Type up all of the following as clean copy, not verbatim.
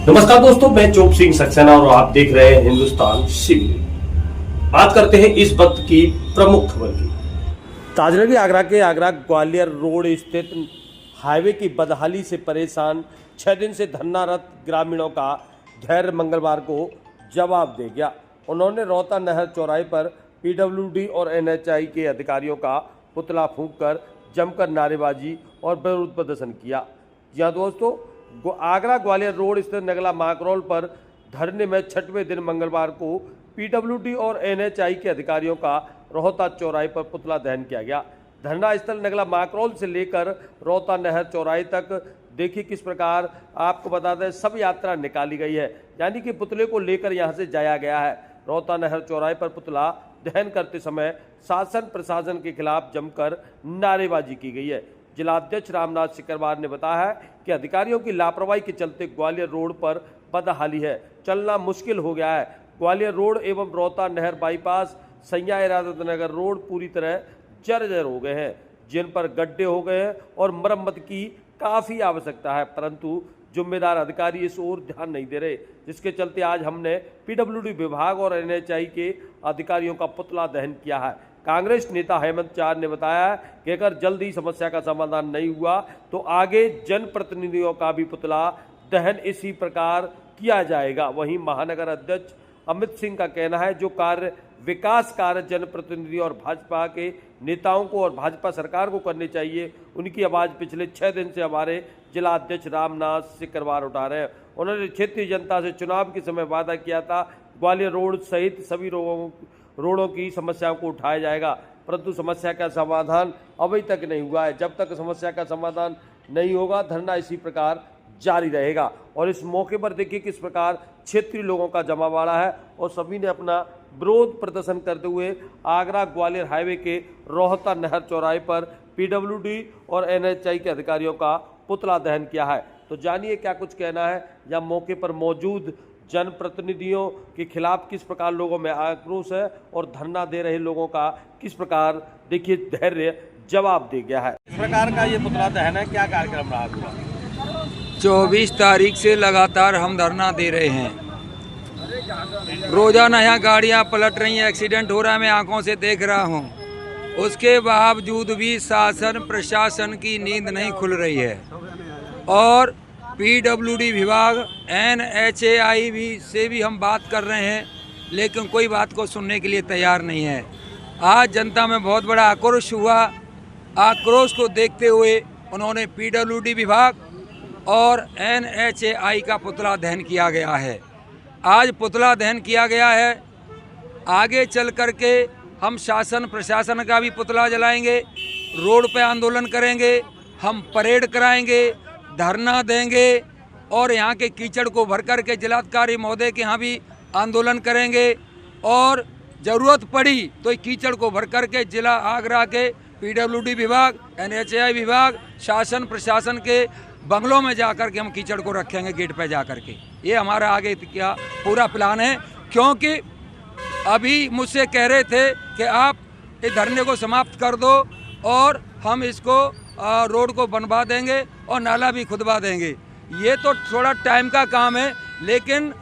नमस्कार दोस्तों, मैं चोप सिंह सक्सेना और आप देख रहे हैं हिंदुस्तान सिविल। बात करते हैं इस वक्त की प्रमुख खबर की। ताजनगरी आगरा के आगरा ग्वालियर रोड स्थित हाईवे की बदहाली से परेशान 6 दिन से धरनारत ग्रामीणों का धैर्य मंगलवार को जवाब दे गया। उन्होंने रोहता नहर चौराहे पर पीडब्ल्यूडी और एनएचएआई के अधिकारियों का पुतला फूंककर जमकर नारेबाजी और विरोध प्रदर्शन किया। जी हाँ दोस्तों, आगरा ग्वालियर रोड स्थित नगला माकरोल पर धरने में 6वें दिन मंगलवार को पीडब्ल्यूडी और एनएचएआई के अधिकारियों का रोहता चौराहे पर पुतला दहन किया गया। धरना स्थल नगला माकरोल से लेकर रोहता नहर चौराहे तक देखिए किस प्रकार आपको बता दें सब यात्रा निकाली गई है, यानी कि पुतले को लेकर यहां से जाया गया है। रोहता नहर चौराहे पर पुतला दहन करते समय शासन प्रशासन के खिलाफ जमकर नारेबाजी की गई है। जिलाध्यक्ष रामनाथ सिकरवार ने बताया है कि अधिकारियों की लापरवाही के चलते ग्वालियर रोड पर बदहाली है, चलना मुश्किल हो गया है। ग्वालियर रोड एवं रोहता नहर बाईपास सैया इरादत नगर रोड पूरी तरह जर्जर हो गए हैं, जिन पर गड्ढे हो गए हैं और मरम्मत की काफ़ी आवश्यकता है, परंतु जिम्मेदार अधिकारी इस ओर ध्यान नहीं दे रहे, जिसके चलते आज हमने पीडब्ल्यूडी विभाग और एनएचएआई के अधिकारियों का पुतला दहन किया है। कांग्रेस नेता हेमंत चार ने बताया कि अगर जल्द ही समस्या का समाधान नहीं हुआ तो आगे जनप्रतिनिधियों का भी पुतला दहन इसी प्रकार किया जाएगा। वहीं महानगर अध्यक्ष अमित सिंह का कहना है जो विकास कार्य जनप्रतिनिधि और भाजपा के नेताओं को और भाजपा सरकार को करने चाहिए, उनकी आवाज़ पिछले 6 दिन से हमारे जिला अध्यक्ष रामनाथ सिकरवार उठा रहे हैं। उन्होंने क्षेत्रीय जनता से चुनाव के समय वादा किया था ग्वालियर रोड सहित सभी रोडों की समस्याओं को उठाया जाएगा, परंतु समस्या का समाधान अभी तक नहीं हुआ है। जब तक समस्या का समाधान नहीं होगा धरना इसी प्रकार जारी रहेगा। और इस मौके पर देखिए किस प्रकार क्षेत्रीय लोगों का जमावड़ा है और सभी ने अपना विरोध प्रदर्शन करते हुए आगरा ग्वालियर हाईवे के रोहता नहर चौराहे पर पीडब्ल्यूडी और एनएचएआई के अधिकारियों का पुतला दहन किया है। तो जानिए क्या कुछ कहना है या मौके पर मौजूद जनप्रतिनिधियों के खिलाफ किस प्रकार लोगों में आक्रोश है और धरना दे रहे लोगों का किस प्रकार देखिए धैर्य जवाब दे गया है। इस प्रकार का ये पुतला दहन है, क्या कार्यक्रम रहा हुआ? 24 तारीख से लगातार हम धरना दे रहे हैं। रोजाना यहाँ गाड़ियाँ पलट रही हैं, एक्सीडेंट हो रहा है, मैं आंखों से देख रहा हूँ। उसके बावजूद भी शासन प्रशासन की नींद नहीं खुल रही है और पीडब्ल्यूडी विभाग एनएचएआई से भी हम बात कर रहे हैं, लेकिन कोई बात को सुनने के लिए तैयार नहीं है। आज जनता में बहुत बड़ा आक्रोश हुआ। आक्रोश को देखते हुए उन्होंने पीडब्ल्यूडी विभाग और एनएचएआई का पुतला दहन किया गया है। आज पुतला दहन किया गया है, आगे चल कर के हम शासन प्रशासन का भी पुतला जलाएंगे, रोड पे आंदोलन करेंगे, हम परेड कराएंगे, धरना देंगे और यहाँ के कीचड़ को भर कर के जिलाधिकारी महोदय के यहाँ भी आंदोलन करेंगे और ज़रूरत पड़ी तो कीचड़ को भर कर के जिला आगरा के पीडब्ल्यूडी विभाग एनएचएआई विभाग शासन प्रशासन के बंगलों में जाकर के हम कीचड़ को रखेंगे गेट पे जाकर के। ये हमारा आगे क्या पूरा प्लान है, क्योंकि अभी मुझसे कह रहे थे कि आप इस धरने को समाप्त कर दो और हम इसको रोड को बनवा देंगे और नाला भी खुदवा देंगे। ये तो थोड़ा टाइम का काम है, लेकिन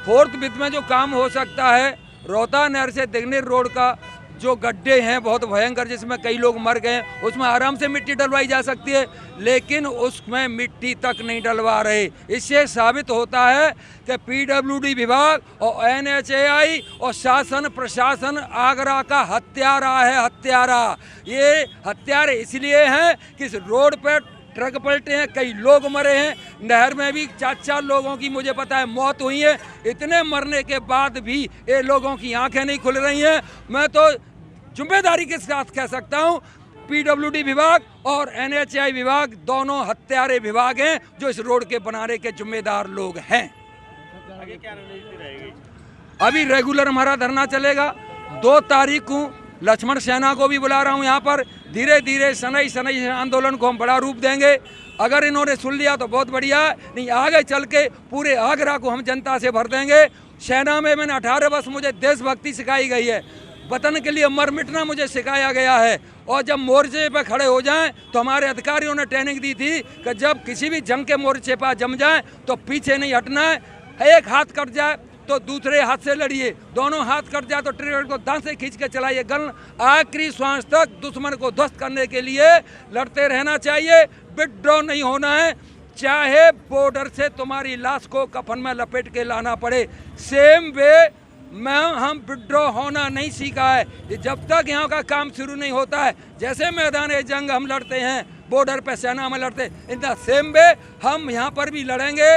4th वित्त में जो काम हो सकता है, रोहता नहर से दिगनेर रोड का जो गड्ढे हैं बहुत भयंकर जिसमें कई लोग मर गए, उसमें आराम से मिट्टी डलवाई जा सकती है, लेकिन उसमें मिट्टी तक नहीं डलवा रहे। इससे साबित होता है कि पीडब्ल्यूडी विभाग और एनएचएआई और शासन प्रशासन आगरा का हत्यारा है, हत्यारा। ये हत्यारे इसलिए हैं कि इस रोड पर ट्रक पलटे हैं, कई लोग मरे हैं, नहर में भी 4 लोगों की मुझे पता है मौत हुई है। इतने मरने के बाद भी ये लोगों की आंखें नहीं खुल रही हैं। मैं तो जिम्मेदारी के साथ कह सकता हूं पीडब्ल्यूडी विभाग और एनएचएआई विभाग दोनों हत्यारे विभाग हैं जो इस रोड के बनाने के जिम्मेदार लोग हैं। आगे क्या रणनीति रहेगी? अभी रेगुलर हमारा धरना चलेगा। 2 तारीख को लक्ष्मण सेना को भी बुला रहा हूं यहाँ पर। धीरे धीरे सनई आंदोलन को हम बड़ा रूप देंगे। अगर इन्होंने सुन लिया तो बहुत बढ़िया, नहीं आगे चल के पूरे आगरा को हम जनता से भर देंगे। सेना में मैंने 18 वर्ष मुझे देशभक्ति सिखाई गई है, वतन के लिए मर मिटना मुझे सिखाया गया है। और जब मोर्चे पर खड़े हो जाएं तो हमारे अधिकारियों ने ट्रेनिंग दी थी कि जब किसी भी जंग के मोर्चे पर जम जाएं तो पीछे नहीं हटना है, एक हाथ कट जाए तो दूसरे हाथ से लड़िए, दोनों हाथ कट जाए तो ट्रिगर को दांत से खींच के चलाइए। गन आखिरी श्वास तक दुश्मन को ध्वस्त करने के लिए लड़ते रहना चाहिए, विथड्रॉ नहीं होना है। चाहे बॉर्डर से तुम्हारी लाश को कफन में लपेट के लाना पड़े, सेम वे हम विथड्रॉ होना नहीं सीखा है। जब तक यहाँ का काम शुरू नहीं होता है, जैसे मैदान जंग हम लड़ते हैं, बॉर्डर पे सेना में लड़ते हैं, इन द सेम वे हम यहाँ पर भी लड़ेंगे।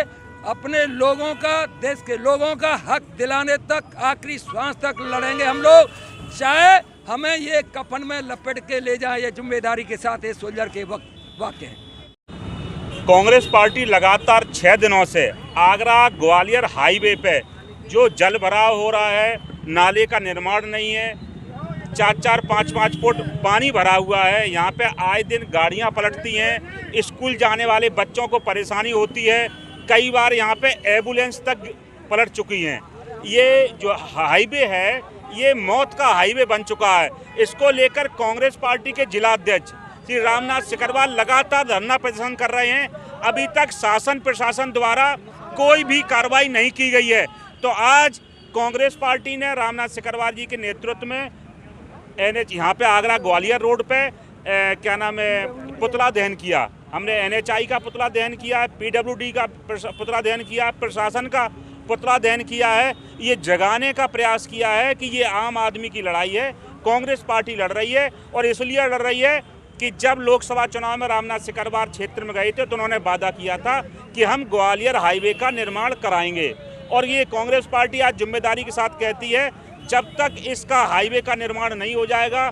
अपने लोगों का, देश के लोगों का हक दिलाने तक, आखिरी श्वास तक लड़ेंगे हम लोग, चाहे हमें ये कफन में लपेट के ले जाए। ये जिम्मेदारी के साथ ये सोल्जर के वक्त वाक्य है। कांग्रेस पार्टी लगातार 6 दिनों से आगरा ग्वालियर हाईवे पे जो जल भराव हो रहा है, नाले का निर्माण नहीं है, 4-4, 5-5 फुट पानी भरा हुआ है, यहाँ पे आए दिन गाड़ियाँ पलटती हैं, स्कूल जाने वाले बच्चों को परेशानी होती है, कई बार यहाँ पे एम्बुलेंस तक पलट चुकी हैं। ये जो हाईवे है ये मौत का हाईवे बन चुका है। इसको लेकर कांग्रेस पार्टी के जिला अध्यक्ष श्री रामनाथ सिकरवार लगातार धरना प्रदर्शन कर रहे हैं। अभी तक शासन प्रशासन द्वारा कोई भी कार्रवाई नहीं की गई है। तो आज कांग्रेस पार्टी ने रामनाथ सिकरवार जी के नेतृत्व में NH यहाँ पे आगरा ग्वालियर रोड पे क्या नाम है पुतला दहन किया। हमने NHI का पुतला दहन किया है, PWD का पुतला दहन किया है, प्रशासन का पुतला दहन किया है। ये जगाने का प्रयास किया है कि ये आम आदमी की लड़ाई है, कांग्रेस पार्टी लड़ रही है। और इसलिए लड़ रही है कि जब लोकसभा चुनाव में रामनाथ सिकरवार क्षेत्र में गए थे तो उन्होंने वादा किया था कि हम ग्वालियर हाईवे का निर्माण कराएंगे। और ये कांग्रेस पार्टी आज जिम्मेदारी के साथ कहती है जब तक इसका हाईवे का निर्माण नहीं हो जाएगा,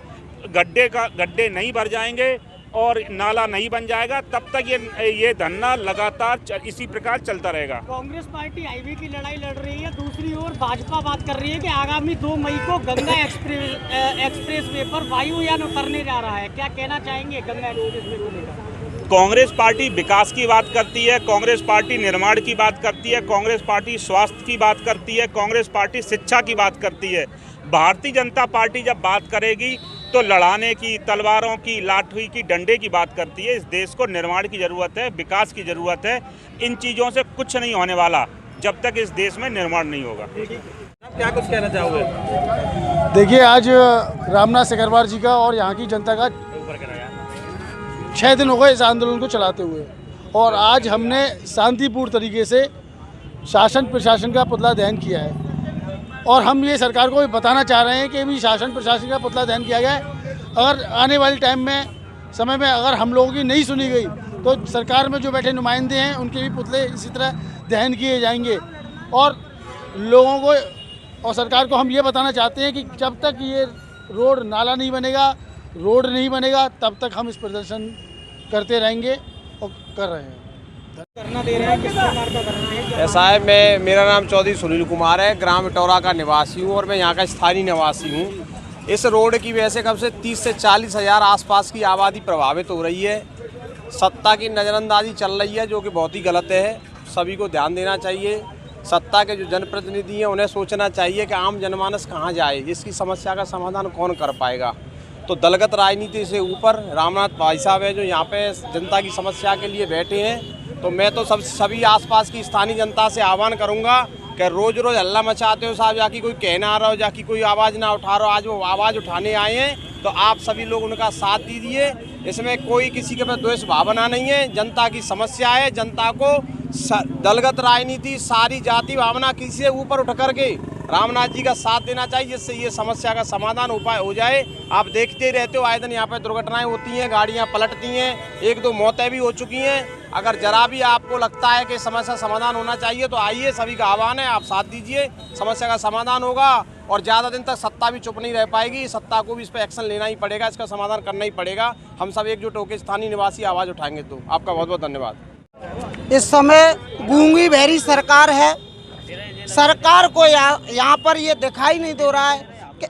गड्ढे नहीं भर जाएंगे और नाला नहीं बन जाएगा, तब तक ये धरना लगातार इसी प्रकार चलता रहेगा। कांग्रेस पार्टी हाईवे की लड़ाई लड़ रही है, दूसरी ओर भाजपा बात कर रही है कि आगामी 2 मई को गंगा एक्सप्रेस वे पर वायुयान उतरने जा रहा है। क्या कहना चाहेंगे गंगा एक्सप्रेस वे को लेकर? कांग्रेस पार्टी विकास की बात करती है, कांग्रेस पार्टी निर्माण की बात करती है, कांग्रेस पार्टी स्वास्थ्य की बात करती है, कांग्रेस पार्टी शिक्षा की बात करती है। भारतीय जनता पार्टी जब बात करेगी तो लड़ाने की, तलवारों की, लाठी की, डंडे की बात करती है। इस देश को निर्माण की ज़रूरत है, विकास की ज़रूरत है। इन चीज़ों से कुछ नहीं होने वाला जब तक इस देश में निर्माण नहीं होगा। क्या कुछ कहना चाहोगे? देखिए, आज रामनाथ सिकरवार जी का और यहाँ की जनता का 6 दिन हो गए इस आंदोलन को चलाते हुए, और आज हमने शांतिपूर्ण तरीके से शासन प्रशासन का पुतला दहन किया है। और हम ये सरकार को भी बताना चाह रहे हैं कि भी शासन प्रशासन का पुतला दहन किया गया है। अगर आने वाले टाइम में, समय में अगर हम लोगों की नहीं सुनी गई तो सरकार में जो बैठे नुमाइंदे हैं उनके भी पुतले इसी तरह दहन किए जाएंगे। और लोगों को और सरकार को हम ये बताना चाहते हैं कि जब तक ये रोड नाला नहीं बनेगा, रोड नहीं बनेगा, तब तक हम इस प्रदर्शन करते रहेंगे और कर रहे हैं। करना दे रहे हैं, किस प्रकार का करना है? ऐसा है, मेरा नाम चौधरी सुनील कुमार है, ग्राम इटौरा का निवासी हूँ और मैं यहाँ का स्थानीय निवासी हूँ। इस रोड की वजह से कम से 30 से 40 हज़ार आसपास की आबादी प्रभावित हो रही है। सत्ता की नज़रअंदाजी चल रही है जो कि बहुत ही गलत है। सभी को ध्यान देना चाहिए। सत्ता के जो जनप्रतिनिधि हैं उन्हें सोचना चाहिए कि आम जनमानस कहाँ जाए, इसकी समस्या का समाधान कौन कर पाएगा। तो दलगत राजनीति से ऊपर रामनाथ भाई साहब है जो यहाँ पे जनता की समस्या के लिए बैठे हैं। तो मैं तो सभी आसपास की स्थानीय जनता से आह्वान करूँगा कि रोज़ रोज़ हल्ला मचाते हो साहब, जाकि कोई कहना आ रहा हो, जाकि कोई आवाज़ ना उठा रहा हो, आज वो आवाज़ उठाने आए हैं तो आप सभी लोग उनका साथ दीजिए। इसमें कोई किसी के प्रति द्वेष भावना नहीं है, जनता की समस्या है। जनता को दलगत राजनीति, सारी जाति भावना किसी से ऊपर उठ करके रामनाथ जी का साथ देना चाहिए, जिससे ये समस्या का समाधान उपाय हो जाए। आप देखते रहते हो आए दिन यहाँ पर दुर्घटनाएं होती हैं, गाड़ियाँ पलटती हैं, 1-2 मौतें भी हो चुकी हैं। अगर जरा भी आपको लगता है कि समस्या समाधान होना चाहिए तो आइए, सभी का आह्वान है, आप साथ दीजिए, समस्या का समाधान होगा। और ज़्यादा दिन तक सत्ता भी चुप नहीं रह पाएगी, सत्ता को भी इस पर एक्शन लेना ही पड़ेगा, इसका समाधान करना ही पड़ेगा। हम सब एकजुट होकर स्थानीय निवासी आवाज़ उठाएंगे। तो आपका बहुत बहुत धन्यवाद। इस समय गूंगी बहरी सरकार है। सरकार को यहाँ पर ये दिखाई नहीं दे रहा है कि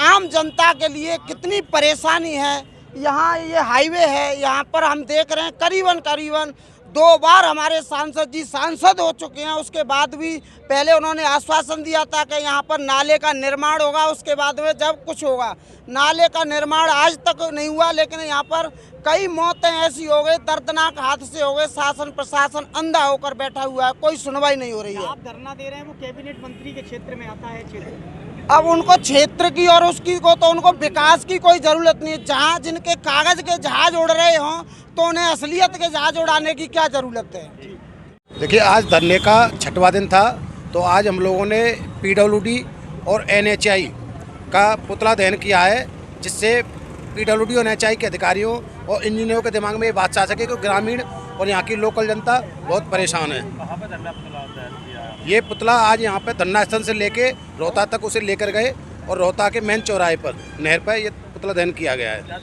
आम जनता के लिए कितनी परेशानी है। यहाँ ये हाईवे है, यहाँ पर हम देख रहे हैं करीबन 2 बार हमारे सांसद जी सांसद हो चुके हैं, उसके बाद भी पहले उन्होंने आश्वासन दिया था कि यहाँ पर नाले का निर्माण होगा, उसके बाद में जब कुछ होगा। नाले का निर्माण आज तक नहीं हुआ, लेकिन यहाँ पर कई मौतें ऐसी हो गई, दर्दनाक हादसे हो गए, शासन प्रशासन अंधा होकर बैठा हुआ है, कोई सुनवाई नहीं हो रही है। आप धरना दे रहे हैं, वो कैबिनेट मंत्री के क्षेत्र में आता है क्षेत्र। अब उनको क्षेत्र की और उसकी को तो उनको विकास की कोई ज़रूरत नहीं है। जहाँ जिनके कागज़ के जहाज उड़ रहे हों तो उन्हें असलियत के जहाज उड़ाने की क्या ज़रूरत है। देखिए, आज धरने का 6वां दिन था, तो आज हम लोगों ने PWD और NHI का पुतला दहन किया है, जिससे PWD और NHI के अधिकारियों और इंजीनियरों के दिमाग में ये बात आ सके कि ग्रामीण और यहाँ की लोकल जनता बहुत परेशान है। ये पुतला आज यहाँ पे धरना स्थल से लेके रोहता तक उसे लेकर गए और रोहता के मेन चौराहे पर नहर पर ये पुतला दहन किया गया है।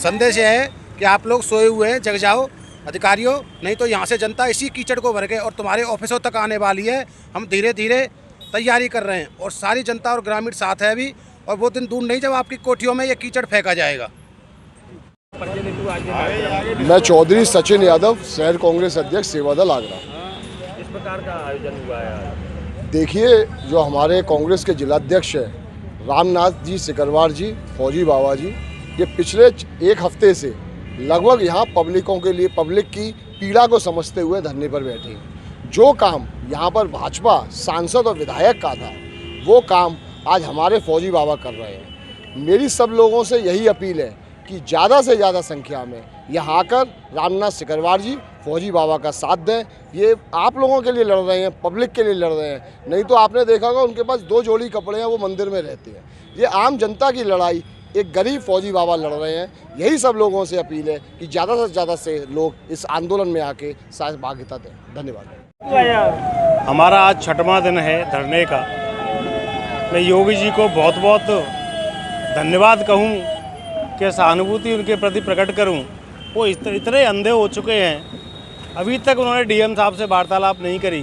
संदेश यह है कि आप लोग सोए हुए हैं, जग जाओ अधिकारियों, नहीं तो यहाँ से जनता इसी कीचड़ को भर के और तुम्हारे ऑफिसों तक आने वाली है। हम धीरे धीरे तैयारी कर रहे हैं और सारी जनता और ग्रामीण साथ है अभी, और वो दिन दूर नहीं जब आपकी कोठियों में ये कीचड़ फेंका जाएगा। मैं चौधरी सचिन यादव, शहर कांग्रेस अध्यक्ष सेवादल आगरा। इस प्रकार का आयोजन हुआ है। देखिए, जो हमारे कांग्रेस के जिलाध्यक्ष हैं रामनाथ जी सिकरवार जी, फौजी बाबा जी, ये पिछले 1 हफ्ते से लगभग यहाँ पब्लिकों के लिए, पब्लिक की पीड़ा को समझते हुए धरने पर बैठे हैं। जो काम यहाँ पर भाजपा सांसद और विधायक का था, वो काम आज हमारे फौजी बाबा कर रहे हैं। मेरी सब लोगों से यही अपील है कि ज़्यादा से ज़्यादा संख्या में यहाँ आकर रामनाथ सिकरवार जी, फौजी बाबा का साथ दें। ये आप लोगों के लिए लड़ रहे हैं, पब्लिक के लिए लड़ रहे हैं। नहीं तो आपने देखा होगा उनके पास 2 जोड़ी कपड़े हैं, वो मंदिर में रहते हैं। ये आम जनता की लड़ाई एक गरीब फौजी बाबा लड़ रहे हैं। यही सब लोगों से अपील है कि ज़्यादा से लोग इस आंदोलन में आके सहभागिता दें। धन्यवाद। हमारा आज 6वां दिन है धरने का। मैं योगी जी को बहुत बहुत धन्यवाद कहूं कि सहानुभूति उनके प्रति प्रकट करूं। वो इतने अंधे हो चुके हैं, अभी तक उन्होंने DM साहब से वार्तालाप नहीं करी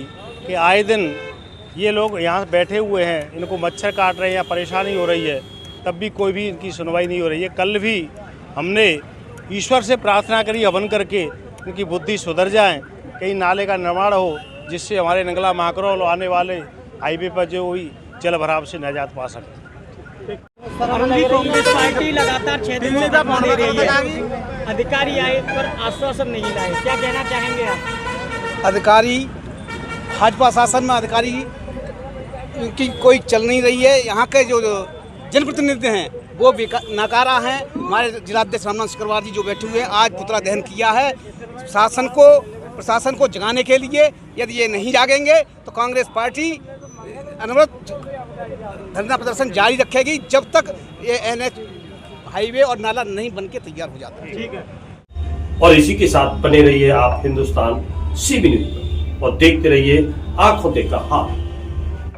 कि आए दिन ये लोग यहाँ बैठे हुए हैं, इनको मच्छर काट रहे हैं या परेशानी हो रही है, तब भी कोई भी इनकी सुनवाई नहीं हो रही है। कल भी हमने ईश्वर से प्रार्थना करी हवन करके इनकी बुद्धि सुधर जाए, कहीं नाले का निर्माण हो, जिससे हमारे नंगला महाकरौल आने वाले हाईवे पर जो हुई जल भराव से निजात पा सके। कांग्रेस पार्टी लगातार 6 दिन से धरना दे रही है, अधिकारी आए पर आश्वासन नहीं लाए, क्या कहना चाहेंगे आप? अधिकारी भाजपा शासन में अधिकारी की कोई चल नहीं रही है। यहाँ के जो जनप्रतिनिधि हैं वो नकारा हैं। हमारे जिलाध्यक्ष रामनाथ सिकरवार जी जो बैठे हुए हैं, आज पुतला दहन किया है प्रशासन को जगाने के लिए। यदि ये नहीं जागेंगे तो कांग्रेस पार्टी अनवरत धरना प्रदर्शन जारी रखेगी जब तक ये NH हाईवे और नाला नहीं बनके तैयार हो जाता है। ठीक है। और इसी के साथ बने रहिए आप हिंदुस्तान CB न्यूज़ पर और देखते रहिए आंखों देखा हाल।